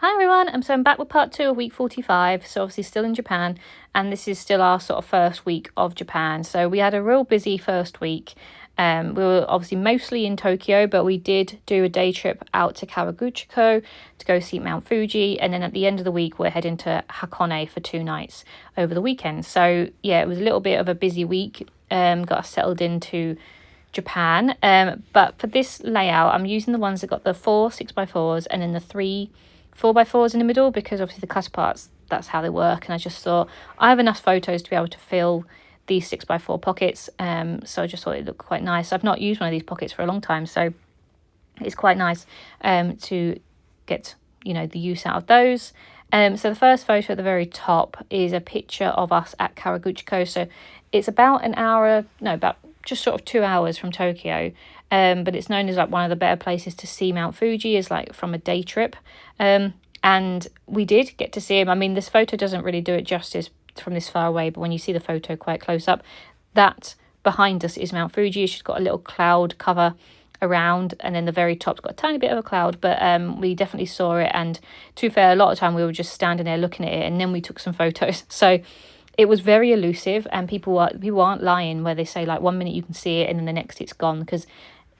Hi everyone, so I'm back with part 2 of week 45, so obviously still in Japan, and this is still our sort of first week of Japan. So we had a real busy first week. We were obviously mostly in Tokyo, but we did do a day trip out to Kawaguchiko to go see Mount Fuji, and then at the end of the week we're heading to Hakone for 2 nights over the weekend. So yeah, it was a little bit of a busy week. Got us settled into Japan, but for this layout I'm using the ones that got the 4 6x4s and then the 3 4x4s in the middle, because obviously the cuss parts, that's how they work, and I just thought I have enough photos to be able to fill these 6x4 pockets, so I just thought it looked quite nice. I've not used one of these pockets for a long time, so it's quite nice to get the use out of those. So the first photo at the very top is a picture of us at Kawaguchiko. So it's about an hour, no, about just sort of 2 hours from Tokyo, but it's known as like one of the better places to see Mount Fuji, is like from a day trip, and we did get to see him. I mean, this photo doesn't really do it justice from this far away, but when you see the photo quite close up, that behind us is Mount Fuji. It's just got a little cloud cover around, and then the very top's got a tiny bit of a cloud, but we definitely saw it. And to be fair, a lot of time we were just standing there looking at it, and then we took some photos. So it was very elusive, and people aren't lying where they say like 1 minute you can see it and then the next it's gone, because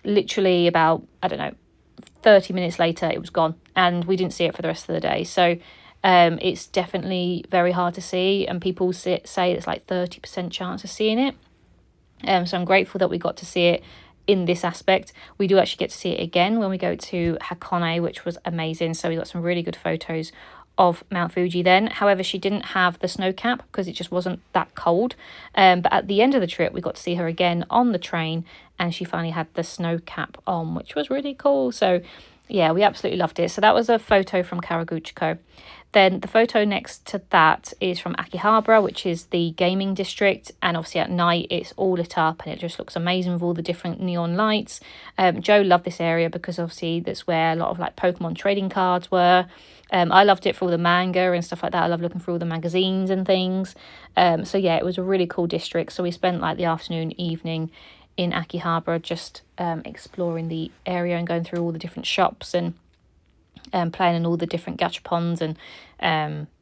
literally about, I don't know, 30 minutes later it was gone, and we didn't see it for the rest of the day. So it's definitely very hard to see, and people say it's like 30% chance of seeing it. So I'm grateful that we got to see it in this aspect. We do actually get to see it again when we go to Hakone, which was amazing. So we got some really good photos of Mount Fuji then. However, she didn't have the snow cap because it just wasn't that cold. But at the end of the trip, we got to see her again on the train, and she finally had the snow cap on, which was really cool. So yeah, we absolutely loved it. So that was a photo from Kawaguchiko. Then the photo next to that is from Akihabara, which is the gaming district, and obviously at night it's all lit up and it just looks amazing with all the different neon lights. Joe loved this area because obviously that's where a lot of like Pokemon trading cards were. I loved it for all the manga and stuff like that. I love looking through all the magazines and things. So yeah, it was a really cool district. So we spent like the afternoon, evening in Akihabara just exploring the area and going through all the different shops and playing in all the different gachapons and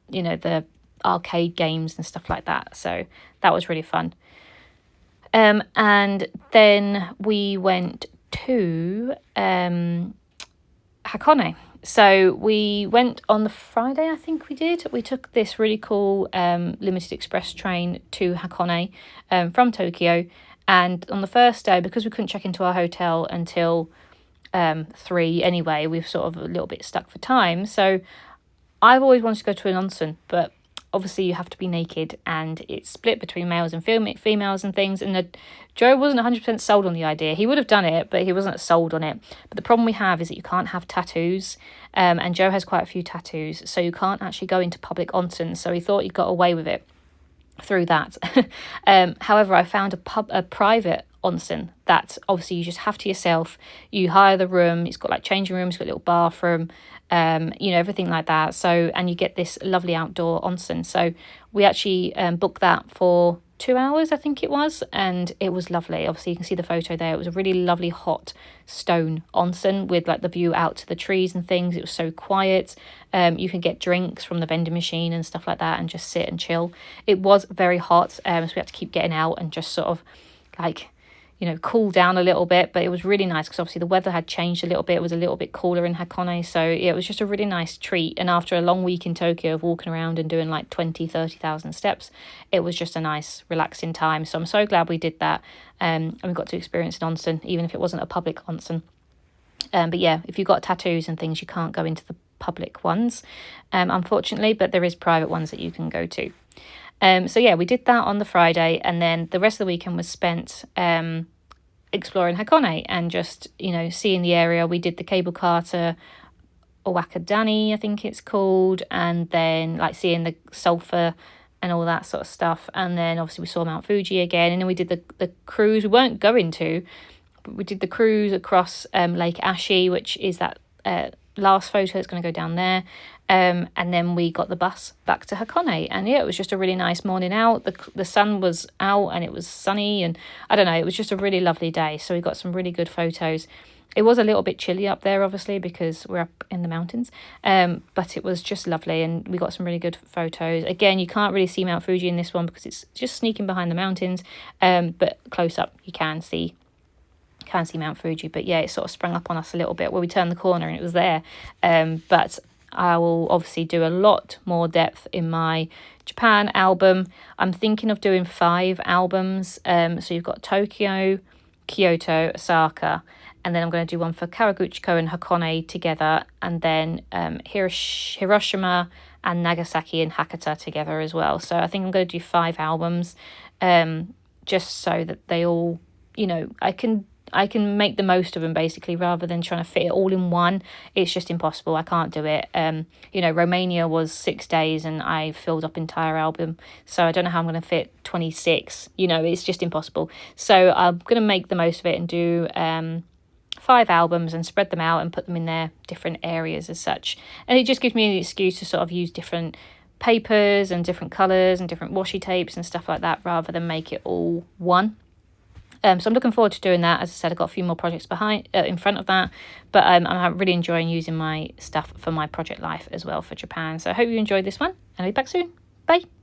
the arcade games and stuff like that. So that was really fun. And then we went to Hakone. So we went on the Friday, I think we did. We took this really cool limited express train to Hakone from Tokyo. And on the first day, because we couldn't check into our hotel until 3 anyway, we've sort of a little bit stuck for time. So I've always wanted to go to an onsen, but obviously you have to be naked, and it's split between males and females and things. And Joe wasn't 100% sold on the idea. He would have done it, but he wasn't sold on it. But the problem we have is that you can't have tattoos, and Joe has quite a few tattoos, so you can't actually go into public onsens. So he thought he got away with it through that. However, I found a private onsen that obviously you just have to yourself. You hire the room, it's got like changing rooms, it's got a little bathroom, everything like that. So, and you get this lovely outdoor onsen. So we actually booked that for 2 hours, I think it was, and it was lovely. Obviously you can see the photo there. It was a really lovely hot stone onsen with like the view out to the trees and things. It was so quiet. You can get drinks from the vending machine and stuff like that and just sit and chill. It was very hot, so we had to keep getting out and just sort of like cool down a little bit. But it was really nice because obviously the weather had changed a little bit. It was a little bit cooler in Hakone, so yeah, it was just a really nice treat. And after a long week in Tokyo of walking around and doing like 30,000 steps, it was just a nice relaxing time. So I'm so glad we did that, and we got to experience an onsen, even if it wasn't a public onsen. But yeah, if you've got tattoos and things, you can't go into the public ones, unfortunately, but there is private ones that you can go to. So yeah, we did that on the Friday, and then the rest of the weekend was spent exploring Hakone and just seeing the area. We did the cable car to Owakadani, I think it's called, and then like seeing the sulfur and all that sort of stuff. And then obviously we saw Mount Fuji again, and then we did the cruise. We weren't going to, but we did the cruise across Lake Ashi, which is that last photo that's going to go down there. And then we got the bus back to Hakone, and yeah, it was just a really nice morning out. The sun was out and it was sunny, and I don't know, it was just a really lovely day. So we got some really good photos It was a little bit chilly up there, obviously, because we're up in the mountains, but it was just lovely, and we got some really good photos. Again, you can't really see Mount Fuji in this one because it's just sneaking behind the mountains, but close up you can see Mount Fuji. But yeah, it sort of sprung up on us a little bit where we turned the corner and it was there. But I will obviously do a lot more depth in my Japan album. I'm thinking of doing 5 albums. So you've got Tokyo, Kyoto, Osaka, and then I'm going to do one for Kawaguchiko and Hakone together, and then Hiroshima and Nagasaki and Hakata together as well. So I think I'm going to do 5 albums, just so that they all, you know, I can make the most of them, basically, rather than trying to fit it all in one. It's just impossible. I can't do it. You know, Romania was 6 days and I filled up entire album. So I don't know how I'm going to fit 26. You know, it's just impossible. So I'm going to make the most of it and do 5 albums and spread them out and put them in their different areas as such. And it just gives me an excuse to sort of use different papers and different colours and different washi tapes and stuff like that, rather than make it all one. So I'm looking forward to doing that. As I said, I've got a few more projects in front of that, but I'm really enjoying using my stuff for my project life as well for Japan. So I hope you enjoyed this one, and I'll be back soon. Bye.